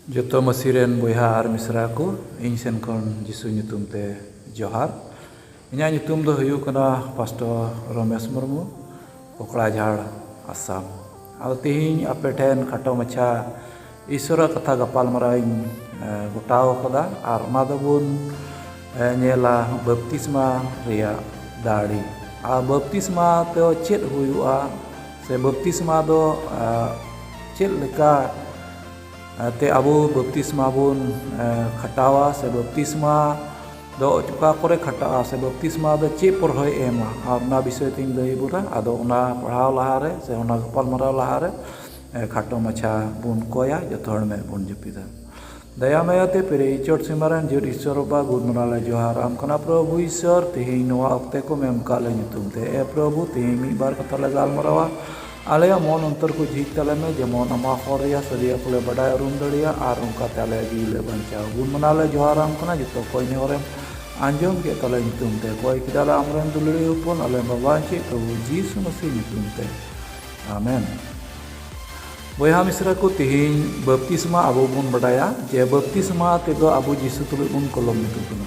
Joto masiren boyha ar misra ko ing sen kon Jisu nyutum te johar. Inya nyutum do huyu kana Pastor Romesh Murmu Pokladjhar Assam. Ado tihing ape ten khato macha Isora katha gapal maraing gotaw kada ar ona do bun nyela baptisma ria dari. A baptisma te chet huyua se baptisma do chet leka te abu baptisma bun khatawa se baptisma do chuka kore khatawa se baptisma do che porhoi ema ar na bishoy ting lay bura ado ona padhaw lahare se ona gapal maraw lahare khato macha bun koya joto hor me bun jupida daya mayate pere ichor simaran jor ishwar ba gudmanala johar am kana prabhu ishwar tihing noa okte ko mem kale nyutum te e prabhu tihing mi bar katha le gal marawa आलया मन अंतर को झीक तले में जेमन अमा हरिया सरिया को बड़ा रूम दड़िया और उनका तले जीले बंचा गुण मनाले जोहाराम कना जतो कोई ने हरेम आंजम के तले नितुम ते कोई किदाला अमरन दुलड़ी उपन अले बाबा चे प्रभु जीसु मसीह नितुम ते आमेन बोया मिश्रा को तिहिं बपतिस्मा अबो बुन बडाया जे बपतिस्मा तेदो अबो जीसु तुलु बुन कोलम नितुम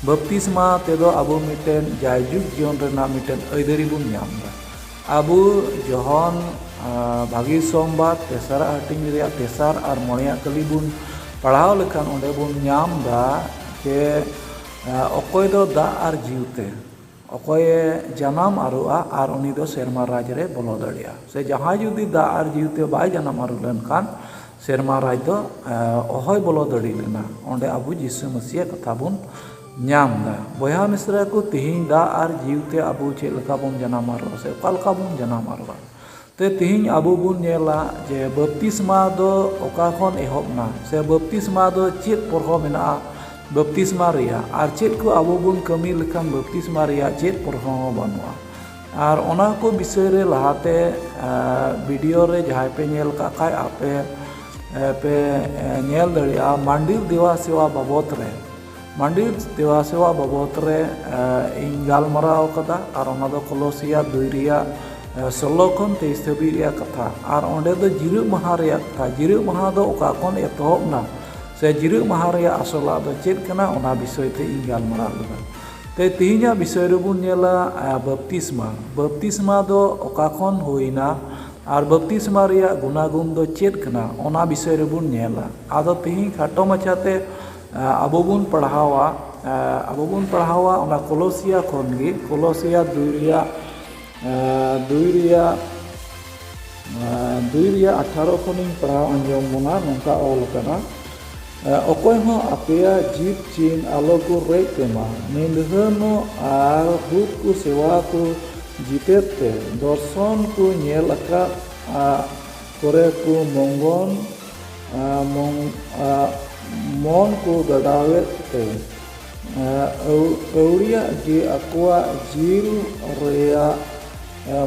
बपतिस्मा तेदो अबो मिटेन जायजुग जीवन रेना मिटेन अइदरी बुन ᱧᱟᱢदा Abu Johon bagi sombat tesar hating dia tesar ar monia kelibun padhaw lekan onde bun nyam da je okoy do da ar jiute okoy janam arua ar uni do serma raj re bolo daria se jahan judi da ar jiute bai janam aru lenkan serma raj do ohoy bolo dari lena onde Abu Jisu Masih katha bun nyam da boya misra ko tihing da ar jiwte abu che leka bun janam aro se kalka bun janam aro te tihing abu bun nyela je baptisma do oka khon ehob na se baptisma do chet porho mena baptisma ria ar chet ko abu bun kami lekan baptisma ria chet porho banua ar ona ko bisay re lahate video re jahay pe nyel ka kai ape pe nyel daria mandil dewa sewa babot re मंदिर देवा सेवा बाबत रे इन गालमाराव कदा और ओना दो कोलोसिया 2:16 खन 23 धाबी रे कथा और ओंडे दो जिरु महा रे कथा जिरु महा दो ओका खन एतोहब ना से जिरु महा रे असला दो चेत कना ओना विषय ते इन गालमाराव लगा ते तिहिना विषय रे बुन नेला बपतिस्मा दो ओका खन होइना और बपतिस्मा रे गुनागुण दो चेत कना ओना विषय रे बुन नेला आदो तिहि खाटो मचाते Abu bun padahawa ona Kolosia kongi Kolosia 2:18 koning padahaw anjom mona nongka ol kana okoy ho apea jip chin aloku rei tema nindhano ar hut ku sewa ku jitete dorson ku nyel aka kore ku mongon mon ko gadawet te euria di aqua jil rea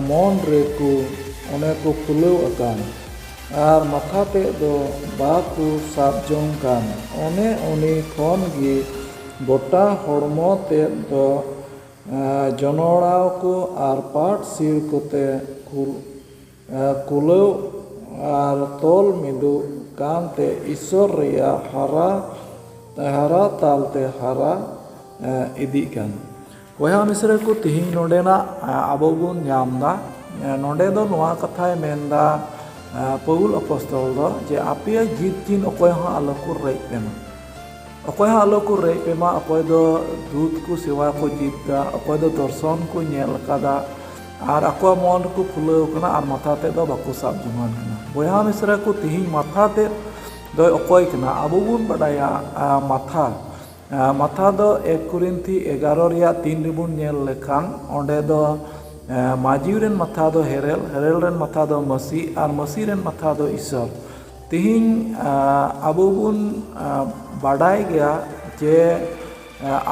mon reku one ko puluh akan ar mathate do baku sabjong kan one khon gi gota hormo te do jonoraw ko ar pat sir kote kulo ar tol midu kante isor ria hara talte hara idikan boya misra ko tihing nodena abo bun nyamda node do noa kathay menda Paul apostol do je apia jitin okoy ha alokur rei pema okoy do dut ku sewa ko jita okoy do dorson ku nyel kada ar ako mon ku phulo kana ar mathate do baku sab juman kana boya misra ko tihing mathate do okoy kana abu bun badaya matha do 1 Korinthi 11 ria 3 ribun nyel lekhan onde do majiren matha do herel ren matha do masi ar masi ren matha do isor tihing abu bun baday gaya je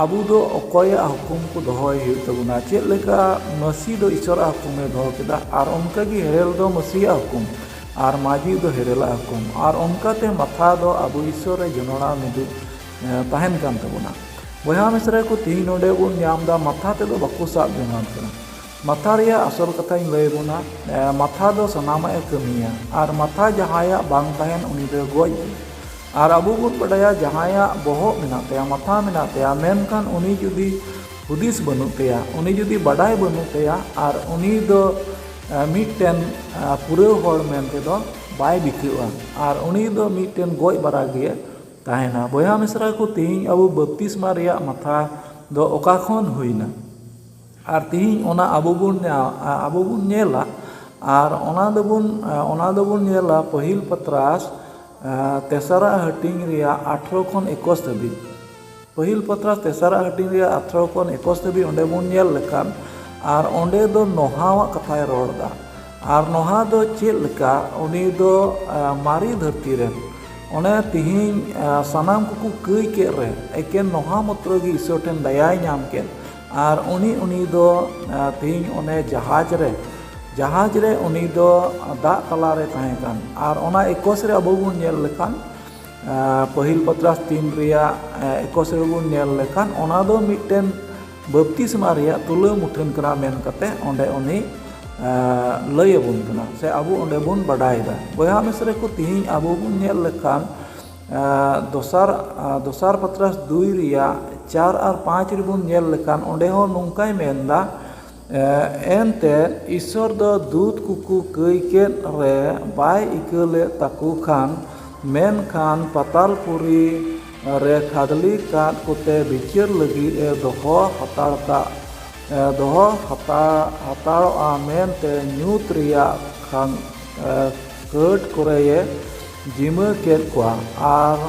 abu do okoya hukum ku dohoy hu tabuna chet leka masi do isor hukum e doho keda ar onka gi herel do masi hukum ar maji do herela hukum ar onka te matha do abu isor e jonona midu tahen kan tabuna boya misra ko tihin node bun nyamda matha te do baku sab jonan kana matha ria asol katha in lay buna matha do sanama e kamiya ar matha jahaya bang tahen uni do goj आर अबो बन बड़ाया जहाया बोहग मेना तया माथा मेना तया मेनखान उनी जुदी हुदिस बनु तया उनी जुदी बड़ाय बनु तया आर उनी दो मिटन पुरौ हर मेनते दो बाय बिकौआ आर उनी दो मिटन गoj बारा गे ताहेना बयहा मिसरा को तिहिं अबो बपतिस्मा रिया माथा दो ओका खन हुइना आर तिहिं ओना अबो बुन नेला आर ओना दोबुन नेला पहिल पत्रास तेसरा हटिंग रिया 18 खन 21 धाबी पहिल पत्रास तेसरा हटिंग रिया 18 खन 21 धाबी ओंडे बुन नेल लेखान आर ओंडे दो नोहावा कथाय रोड़दा आर नोहा दो चेद लेका उनी दो मारी धरती रेन ओने तिहिं सानाम को कई के रे एकेन नोहा मात्र गे ईश्वर ठेन दयाय नाम के आर उनी दो तिहिं ओने जहाज रे उनी दो दा तला रे ताहें कान आर ओना 21 रे अबो बुन नेल लेखान पहिल पत्रास 3 रिया 21 रे बुन नेल लेखान ओना दो मिटन बपतिस्मा रिया तुला मुठन कना मेन कते ओंडे उनी लय अबुन कना से अबो ओंडे बुन बडायदा बयहा मिसरे को तिहिं अबो बुन नेल लेखान दोसार पत्रास 2 रिया 4 और 5 रे बुन नेल लेखान ओंडे हो नोंकाय मेनदा एनते ईश्वर दो दूत कुकु कई के रे बाय इकले ताकु खान मेन खान पातालपुरी रे खादली काट कोते बिचार लगी दोहो हताड़ा मेनते न्यूत रिया खान कट करे जिमा केद कोआ आर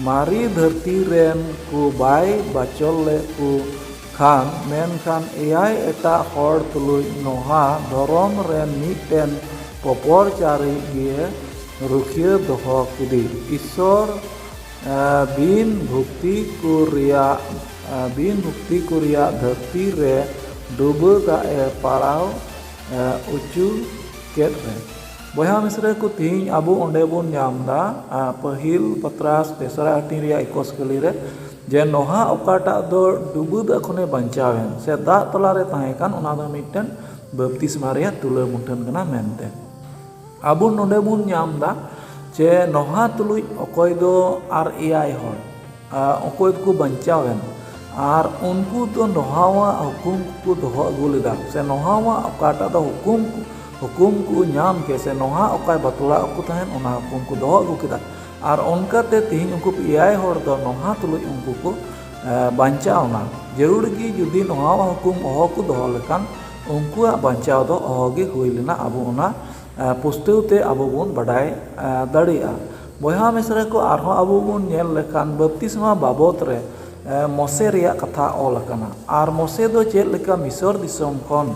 मारी धरती रेन को बाय बाचल ले को खान मेन खान एयाय एटा हर तुलुय नोहा धरम रेन मिटन पपर चारी गे रुखिया दोहो किदी ईश्वर बिन भुक्ति को रिया धरती रे डुबा का पाराव उचू केद रे बयहा मिसरे को तिहिं अबो ओंडे बुन नामदा पहिल पत्रास तेसरा हटिंग रिया 21 कली रे जे नोहा ओकाटा दो डुबुद अखने बंचावेन से दा तला रे ताहें कान ओना दो मिटन बपतिस्मा रिया तुला मुठन कना मेनते अबो नोंडे बुन नामदा जे नोहा तुलुय अकोय दो आर एआई हर अकोय को बंचावेन आर उनको तो नोहावा हुकुम को दोहो अगु लेदा से नोहावा ओकाटा दो हुकुम को नाम के से नोहा ओकाय बतुला को ताहेन ओना हुकुम को दोहो अगु केदा आर उनकाते तिहिं उनको एआई हर दो नोहा तुलुय उनको को बांचावना जरूर गी जुदी नोहावा हुकुम ओहो को दोहो लेकान उनको बांचाव दो ओहो गे हुई लेना अबो ओना पुस्तौते अबो बुन बडाय दाड़िया बयहा मिसरा को आरहों अबो बुन नेल लेखान बपतिस्मा बाबत रे मोसे रिया कथा ऑल अकाना आर मोसे दो चेद लेका मिसर दिसम खन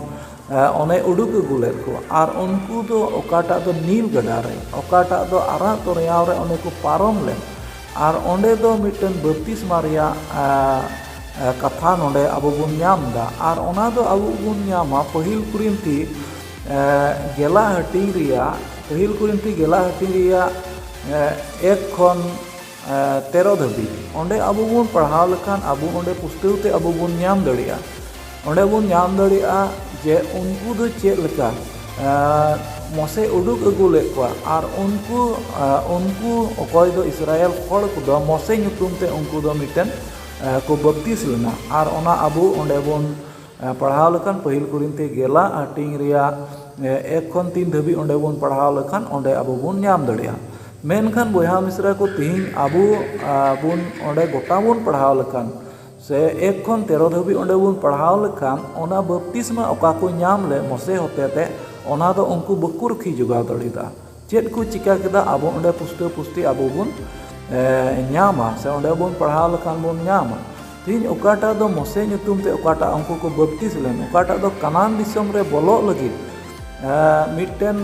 ओने उडुक अगुलेद को आर उनको दो ओकाटा दो नील गडा रे ओकाटा दो आरा तोरियाव रे ओने को पारम ले आर ओंडे दो मिटन बपतिस्मा रिया कथा नोंडे अबो बुन नामदा आर ओना दो अबो बुन नामा पहिल कुरिंती गेला हटिंग रिया 1 खन 13 धाबी ओंडे अबो बुन पढ़ाव लेखान अबो ओंडे पुस्तौते अबो बुन नाम दाड़िया ओंडे बुन नाम दाड़िया जे उनको दो चेद लेका मोसे उडुक अगु ले कोआ आर उनको अकोय दो इस्राएल हर को दो मोसे नुतुम ते उनको दो मिटन को बपतिस लेना आर ओना अबो ओंडे बुन पढ़ाव लेखान पहिल कुरिंती गेला हटिंग रिया 1 खन 3 धाबी ओंडे बुन पढ़ाव लेखान ओंडे अबो बुन नाम दाड़िया मेनखान बयहा मिसरा को तिहिं अबो बुन ओंडे गोटा बुन पढ़ाव लेखान से 1 खन 13 धाबी ओंडे बुन पढ़ाव लेखान ओना बपतिस्मा ओका को नाम ले मोसे होतेते ओना दो उनको बकु रखी जुगाव दाड़िदा चेद को चिका केदा अबो ओंडे पुस्ती अबो बुन नामा से ओंडे बुन पढ़ाव लेखान बुन नामा तिहिं ओकाटा दो मोसे नुतुम ते ओकाटा उनको को बपतिस लेन ओकाटा दो कानान दिसम रे बोलो लगी मिटन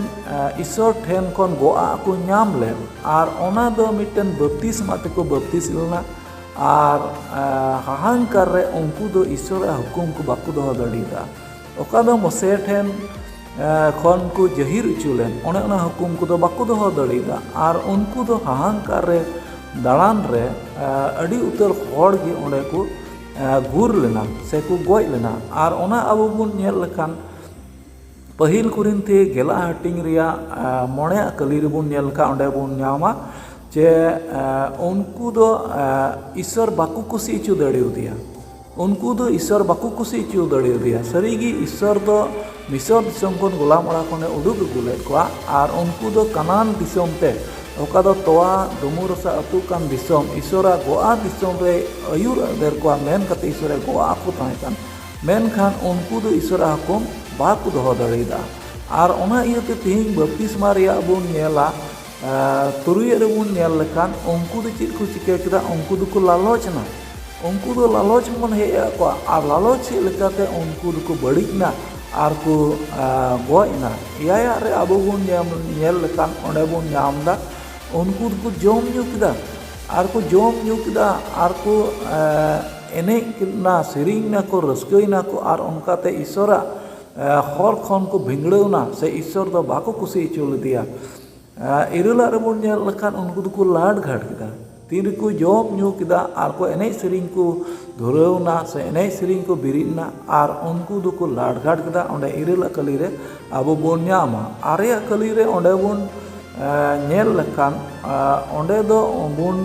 ईश्वर ठेन खन गोआ को नाम ले आर ओना दो मिटन बपतिस्मा ते को बपतिस लेना आर हाहांकार रे उनको दो ईश्वर हुकुम को बाकु दोहो दाड़िदा ओका दो मोसे ठेन खन को जहिर उचुलेन ओने ओना हुकुम को दो बाकु दोहो दाड़िदा आर उनको दो हाहांकार रे दाड़ान रे अड़ी उतर हड़ गे ओंडे को गुर लेना से को गoj लेना आर ओना अबो बुन नेल लेखान पहिल कुरिंती गेला हटिंग रिया 9 कली रे बुन नेल का ओंडे बुन नामा चे उनको दो ईश्वर बाकू कुसी चु दड़िया उनको दो ईश्वर बाकू कुसी चु दड़िया सारीगी ईश्वर दो मिसर दिसम खन गोलाम ओड़ा खने उडुक अगुले कोआ आर उनको दो कानान दिसम ते ओका दो तोआ दुमुरसा अतु कान दिसम ईश्वरा गोआ दिसम रे अयुर देर कोआ मेन कते ईश्वरे गोआ को ताहे कान मेन खान उनको दो ईश्वर हुकुम बाकू दोहो दड़ेदा आर ओना इयते तिहिं बप्तिस्मा रिया बुन नेला तुरुय रे बुन नेल लेखान उनको दो चेद को चिका केदा उनको दो को लालचना उनको दो लालच मन हे को आर लालच लेकाते उनको दो को बड़िना आर को गोइना इया रे अबो बुन नेल लेखान ओंडे बुन नामदा उनको दो को जोम न्यू केदा आर को जोम न्यू केदा आर को एने ना सेरिंग ना को रस्कइना को आर उनकाते ईश्वरा हर खन को भिंगड़ना से ईश्वर दो बाको कुसी चुल दिया इरुला रे बुन नेल लेखान उनको दो को लाड घाट केदा तीन को जोम न्यू केदा आर को एने सेरिंग को धुरवना से एने सेरिंग को बिरिना आर उनको दो को लाड घाट केदा ओंडे इरुला कली रे अबो बुन न्यामा आरे कली रे ओंडे बुन नेल लेखान ओंडे दो बुन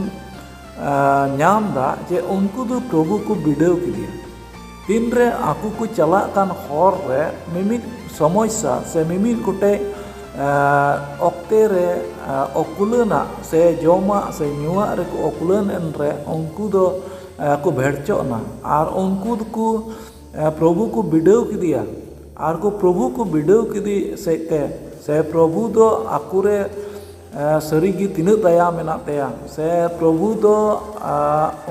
ᱧᱟᱢ दा जे उनको दो प्रभु को बिडाव किदिया तीन रे आकु को चला कान हर रे मिमित समस्या से मिमित कोटे ऑक्टे रे ओकुलना से जोमा से न्युआ रे को ओकुलन एन रे उनको दो को भेड़चोना आर उनको को प्रभु को बिडाव किदिया आर को प्रभु को बिडाव किदी से प्रभु दो आकुरे सारीगी तीन दया मेना तया से प्रभु दो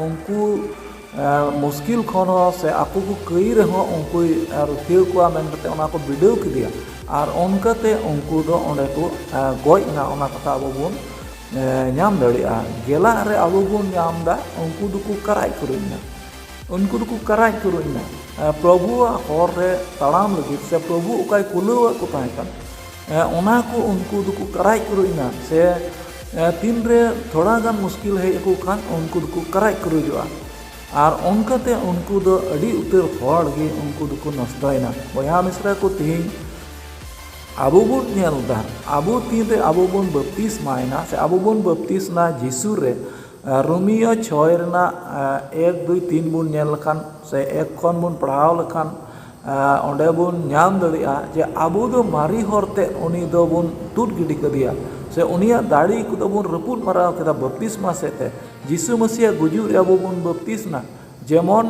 उनको मुश्किल खन से आकु को कई रहो उनको रुथियो को मेनते ओना को बिडाव किदिया और उनकाते उनको दो ओंडे को गोइना ओना कथा अबो बुन नाम दड़िया गेला रे अबो बुन नाम दा उनको दो को कराय करुइना उनको दो को कराय करुइना प्रभु हर रे ताड़ाम लगी से प्रभु उकाय कुलवा को ताहेकान ओना को उनको दो को कराय करुइना से तीन रे थोड़ा गान मुश्किल है को खान उनको दो को कराय करुजुआ और उनकाते उनको दो अड़ी उतर हड़ गे उनको दो को नष्टयना बया मिश्रा को तिहिं आबो बुन नेलदा आबो तीन रे आबो बुन बप्तिस्मायना से आबो बुन बप्तिस्मा जीसु रे रोमियो 6 रेना 1 2 3 बुन नेल लखान से 1 खन बुन पढ़ाव लखान ओंडे बुन नाम दड़िया जे आबो दो मारी हरते उनी दो बुन तुट गिडी कदिया से उनिया दाड़ी को दो बुन रपुट माराव केदा बप्तिस्मा सेते जीसु मसीह गुजु रे आबो बुन बप्तिस्मा जेमन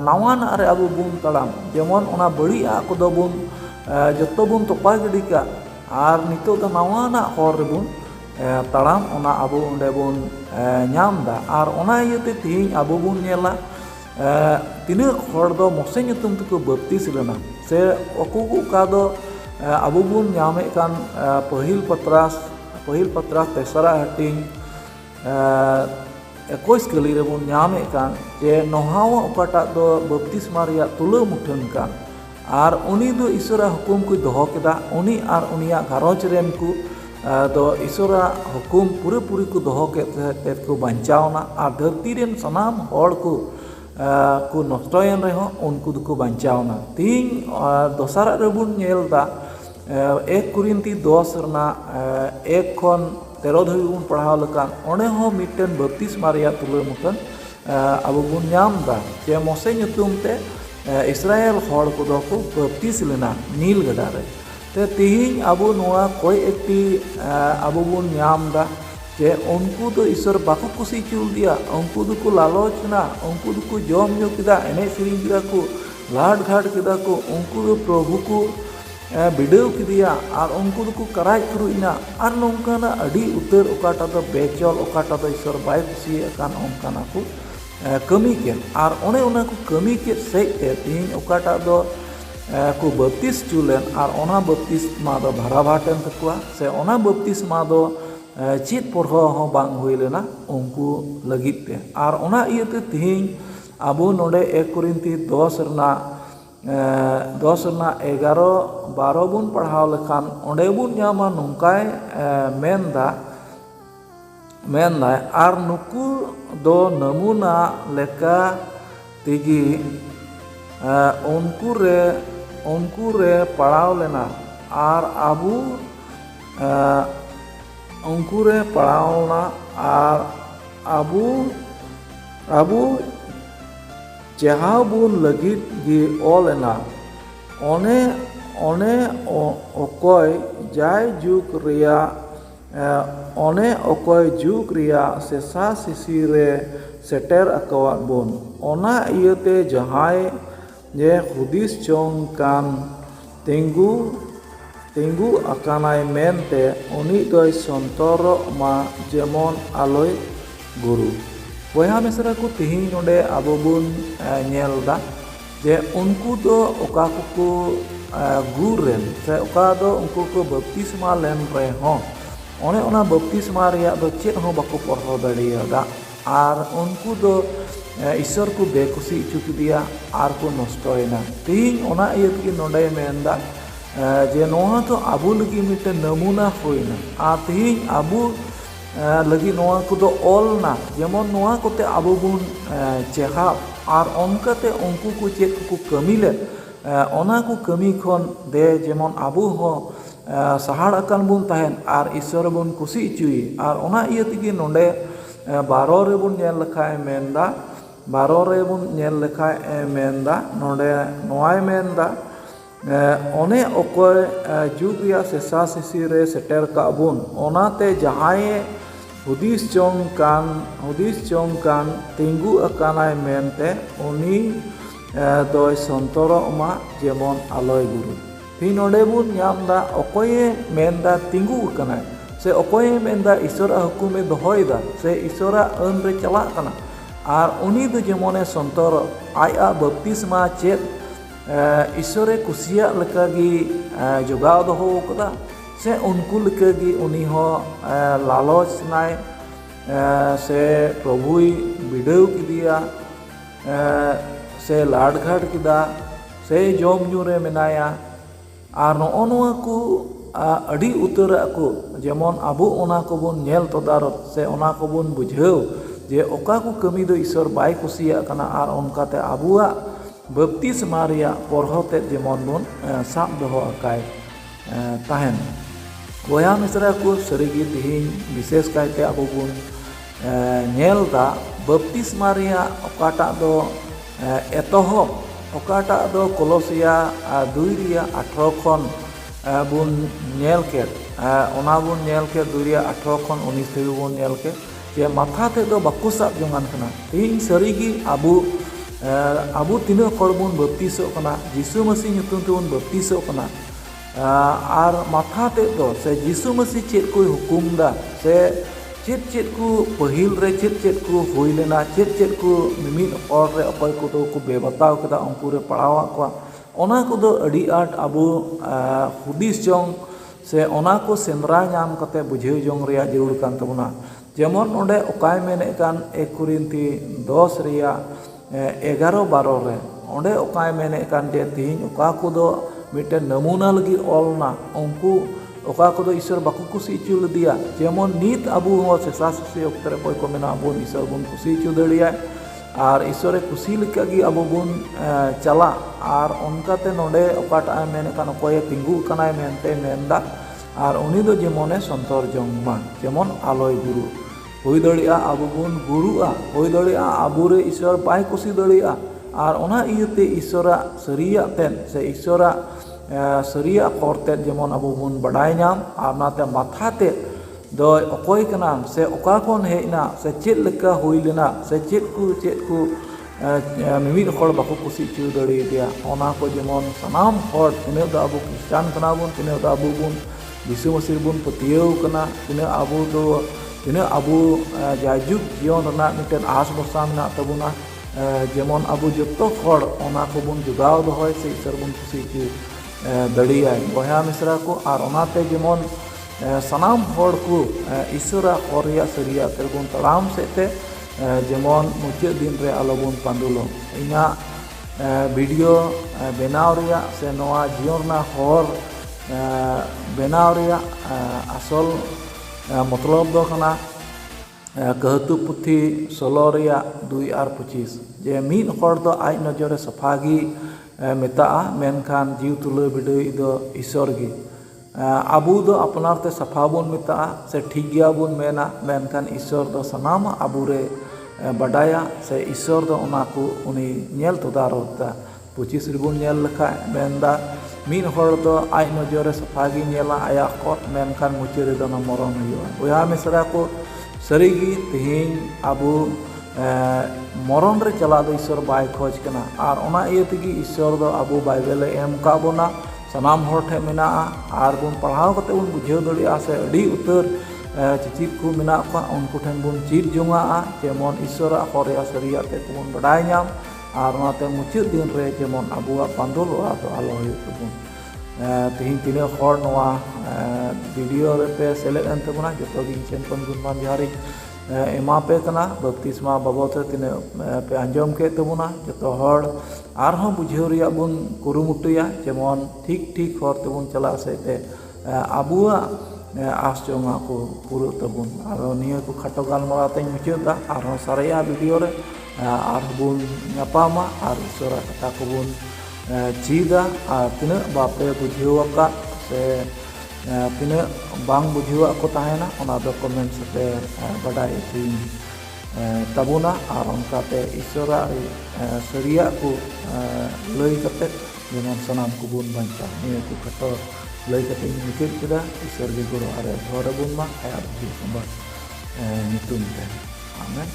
नावान रे आबो बुन तड़ाम जेमन ओना बड़ी आ को दो बुन जतो बुन तोपा गिडी का आर नितो दो नावाना हर रे बुन तड़ाम ओना आबो ओंडे बुन नाम दा आर ओना इयते तिहिं आबो बुन नेला तीना हर दो मोसे ᱧᱩᱛᱩᱢ तको बप्तिस लेना से ओको का दो आबो बुन नामे कान पहिल पत्रास तेसरा हटिंग 21 कली रे बुन नामे कान जे नोहावा ओकाटा दो बप्तिस्मा रिया तुला मुठन कान आर उनी दो ईश्वरा हुकुम को दोहो केदा उनी आर उनिया घारोज रेन को दो ईश्वरा हुकुम पूरे पूरी को दोहो के को बंचावना आर धरती रेन सनाम हड़ को नष्टयन रहो उनको दो को बंचावना तीन दोसरा रे बुन नेलदा 1 कुरिन्ती 10 रना 1 खन 13 धरि बुन पढ़ाव लकान ओने हो मिटन बप्तिस्मा रिया तुला मुठन अबो बुन नामदा जे मोसे ᱧᱩᱛᱩᱢ ते इस्राएल हड़ को दो को बप्तिस लेना नील गडा रे ते तिहिं अबो नोआ कोई एकटी अबो बुन नामदा जे उनको तो ईश्वर बाको कुसी चुल दिया उनको दो को लालचना उनको दो को जोम न्यू केदा एने सेरिंग केदा को लाड घाट केदा को उनको दो प्रभु को बिडाव किदिया और उनको दो को कराय करुइना और नोंकाना अड़ी उतर ओकाटा दो बेचल ओकाटा दो ईश्वर बाय कुसी कान ओंकाना को कमी के और ओने ओना को कमी के सेते तिहिं ओकाटा दो को बप्तिस चुलेन और ओना बप्तिस्मा दो भाराभाटेन तकुआ से ओना बप्तिस्मा दो चेत पढ़ो हो बांग हुई लेना उनको लगित ते और ओना इयते तिहिं आबो नोडे 1 कुरिन्ती 10 रना 11 12 बुन पढ़ाव लेखान ओंडे बुन नामा नोंकाय मेनदा आर नुकु दो नमूना लेका तेगी उनको रे पढ़ाव लेना और आबू उनको रे पढ़ावना ᱟᱨ ᱟᱵᱚ ᱡᱟᱦᱟᱸ ᱵᱚᱱ ᱞᱟᱹᱜᱤᱫ ᱜᱮ ᱚᱞ ᱮᱱᱟ ᱚᱱᱮ ᱚᱠᱚᱭ ᱡᱩᱜᱽ ᱨᱮᱭᱟᱜ ᱥᱮᱥᱟ ᱥᱤᱥᱤ ᱨᱮ ᱥᱮᱴᱮᱨ ᱟᱠᱟᱣᱟᱫ ᱵᱚᱱ ᱚᱱᱟ ᱤᱭᱟᱹᱛᱮ ᱡᱟᱦᱟᱸᱭ ᱡᱮ ᱦᱩᱫᱤᱥ ᱡᱚᱝ ᱠᱟᱱ ᱛᱤᱸᱜᱩ ᱟᱠᱟᱱᱟᱭ ᱢᱮᱱᱛᱮ ᱩᱱᱤ ᱫᱚᱭ ᱥᱚᱱᱛᱚᱨᱚᱜ ᱢᱟ ᱡᱮᱢᱚᱱ ᱟᱞᱚᱭ ᱜᱩᱨᱩ᱾ ᱵᱚᱭᱦᱟ ᱢᱤᱥᱨᱟ ᱠᱚ ᱛᱤᱦᱤᱧ ᱱᱚᱰᱮ ᱟᱵᱚ ᱵᱚᱱ ᱧᱮᱞ ᱫᱟ ᱡᱮ ᱩᱱᱠᱩ ᱫᱚ ᱚᱠᱟ ᱠᱚ ᱜᱩᱨ ᱨᱮᱱ ᱥᱮ ᱚᱠᱟ ᱫᱚ उनको को बपतिस्मा लेन रहे ᱚᱱᱮ ᱚᱱᱟ बपतिस्मा रैया दो चेद हों बाको पढ़ाव दाड़ेयादा आर उनको दो ईश्वर को बेकुसी इचु किदिया आर को नष्टयना। तीन ओना इयतगी नोडे मेनदा जे नोहा तो आबू लगी मिटे नमूना होइना आर तीन आबू लगी नोहा को दो ऑलना जेमन नोहा कोते आबू बुन चेहा आर ओनकाते उनको को चेद को कमीले ओना को कमी खन दे जेमन आबू हो सहाड़ अकान बुन ताहेन आर ईश्वर बुन कुसी इचुई आर ओना इयतगी नोडे 12 रे बुन नेल लखाय मेनदा 12 रे बुन नेल लखाय मेनदा नोडे नोआय मेनदा ओने अकोय जुग रिया सेसा सिसी रे सेटर का बुन ओनाते जहाय हुदिस चोंग कान तिंगु अकानाय मेनते उनी दोय संतोरो मा जेमन आलोय गुरु। ती नोडे बुन नामदा अकोये मेनदा तिंगु अकानाय से अकोये मेनदा ईश्वरा हुकुमे दोहयदा से ईश्वरा अन रे चला कना आर उनी दो जेमने संतोरो आया बपतिस्मा चेद ईश्वरे कुसिया लकागी जोगाव दोहो कदा से उनको लकागी उनी हो लालच नाय से प्रभुई बिडेव किदिया से लाडघाट किदा से जम रे मेनाया आर नोआ को अड़ी उतर को जेमन आबो ओना को बोन नेल तदारत से ओना को बोन बुझाव जे ओका को कमी दो ईश्वर बाय कुसिया कना आर ओनकाते आबुआ बपतिस्मा रिया पढ़ते जेमन बोन साब दोहो अकाय ताहेन। बया मिसरा को सरीगी तिहिन विशेष कायते आबो बोन नेलदा बपतिस्मा रिया ओकाटा दो एतोहब ओकाटा दो कोलोसिया 2 रिया 18 खन बुन नेल के ओना बुन नेल के 2 रिया 18 खन 19 थे बुन नेल के जे माथा ते दो बाकु साब जोंगान कना तिहिन सरीगी आबू तीना हर बन बपतिसो कना जीसु मसीह ᱧᱩᱛᱩᱢ तेबन बपतिसो कना आर माथा ते दो से जीसु मसीह चेद को हुकुम दा से चेद को पहिल रे चेद को हुई लेना चेद को मिमिद और रे अकय को दो को बेबताव कदा उनको रे पढ़ावा को ओना को दो अड़ी आट आबू हुदिस जोंग से ओना को सेंद्रा नाम कते बुझेव जोंग रिया जरूर कान तबना। जेमन ओंडे ओकाय मेने कान 1 कुरिन्थी 10 रिया 11-12 रे ओंडे ओकाय मेने कान जे तिहिन ओका को दो मिटे नमूना लगी ऑलना उनको ओका को दो ईश्वर बाकु कुसी इचु लदिया जेमन नीत आबू हो सेसा सिसी ओक्तरे कोय को मेना आबू ईश्वर बुन कुसी इचु दड़िया आर ईश्वरे कुसी लिकागी आबू बुन चला आर ओनकाते नोडे ओकाटा मेने कान कोय तिंगु कनाय मेनते मेनदा आर उनी दो जेमने संतर जोंगमा जेमन आलोय गुरु हुई दड़िया आबू बुन गुरुआ हुई दड़िया आबू रे ईश्वर बाय कुसी दड़िया आर ओना इयते ईश्वरा सरिया तेन से ईश्वरा सरिया करते जेमन आबू बुन बडाय नाम आर नाते माथाते दो अकोय कना से ओका कोन हेना से चेद लेका हुई लेना से चेद को मिमिद हर बाको कुसी चु दड़ी दिया ओना को जेमन सनाम हर तिने द आबू क्रिश्चियन कना बुन तिने द आबू बुन यीशु मसीह बुन पतियव कना तिने आबू दो तिने आबू जायजुग जीवन रना मिटेन आस बसा मेना तबुना जेमन आबू जतो हर ओना को बुन जुगाव दोहय से ईश्वर बुन कुसी चु दड़ियाय बया मिसरा को आर ओनाते जेमन सनाम हर को ईश्वरा हरिया सरिया तेबुन तड़ाम सेते जेमन मुचाद दिन रे आलोबुन पांडुलो इना वीडियो बेनाव रिया से नोआ जीवन ना हर बेनाव रिया आसल मतलब दो कना कहतु पुथी 16 रिया 2 और 25 जे मीन हर दो आज नजरे सफागी मेता मेनखान जीव तुले बिडई दो ईश्वर गी आबू दो अपनार ते सफा बन मेता से ठीक गया बन मेना मेनखान ईश्वर दो सनाम आबूरे बाडाया से ईश्वर दो उना को उनी नेल तदारता 25 रिबन नेल लखा मेनदा मीन हर दो आई नजरे सफा गी नेला आया कोट मेनखान मुचारे दो ना मरण हुआ बोया मिसरा को सरीगी तेहें आबू मरण रे चला दो ईश्वर बाय खोज कना और ओना इये तेगी ईश्वर दो आबू बाइबल एम का बोना सनाम हर ठे मेना और बन पढ़ाव कते बन बुझाव दड़िया से अड़ी उतर चिचित को मेना को उनको ठेन बन चीर जोंगा जेमन ईश्वर हरिया सरिया ते बन बडाय नाम और ओनाते मुचाद दिन रे जेमन आबुआ पांदुल ओरा तो आलो हुई तबन तेहें तिना हर नोआ वीडियो रे पे सेलेद एन तबना जतो गी चेन कोन गुणमान जहारी एमा पे कना बप्तिस्मा बाबद तिना पे आंजम के तबना जतो हर आरहों बुझाव रिया बन कुरुमुटुया जेमन ठीक ठीक हर तबन चला सेते आबुआ आस जोंगा को पूरा तबन और निया को खाटो गालमाराते मुचादा आरहों सारेया वीडियो रे और बन नापामा और ईश्वरा कथा को बन चीदा और तिना बापे बुझाव से तिना बांग बुझाव को ताहेना ओना दो कमेंट से बडाय तबुना और उनकाते ईश्वरा सरिया को लई कते जेमन सनाम को बन बांचा निया को खाटो लई कते मुचाद केदा ईश्वर के गुरु आरे घर बन मा आया संबाद नितुम ते आमेन।